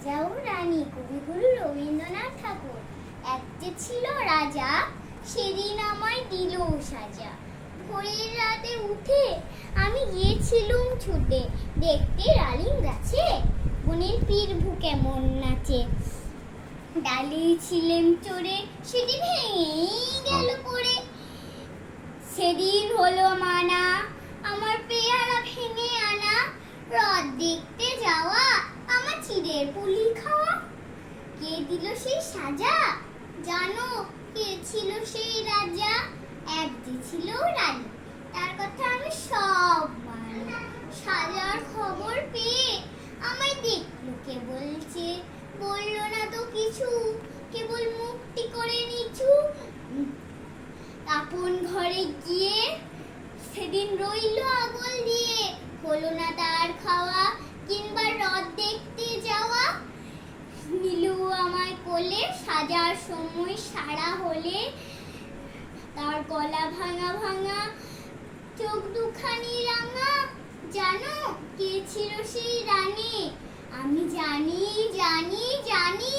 রাজা ও রানী, কবিগুরু রবীন্দ্রনাথ ঠাকুর। এক যে ছিল রাজা, সেদিন আমায় দিল সাজা। ভোরের রাতে উঠে আমি গিয়েছিলুম ছুটে, দেখতে ডালিম গাছে বনের পিরভু কেমন নাচে। ডালি ছিলেম চড়ে, সেটি ভেঙেই গেল পড়ে। সেদিন হলো মানা, আমার পেয়ারা ভেঙে আনা। রথ দেখতে যাওয়া, আমার চিড়ের পুলি খাওয়া। কে দিল সেই সাজা, জানো কে ছিল সেই রাজা? এক যে ছিল রানী, তার কথা আমি সব মানি। সাজার খবর পেয়ে আমায় দেখলো কে বলছে, বললো না তো কিছু, কেবল মুখটি করে নিচু। আপন ঘরে গিয়ে সেদিন রইল আগল দিয়ে, হলো না তার খাওয়া কিংবা রথ দেখতে যাওয়া। নীলু আমায় কোলে, সাজার সময় সারা হলে তার গলা ভাঙা ভাঙা, চোখ দুখানি রাঙা। জানো কে ছিল সেই রানী? আমি জানি জানি জানি।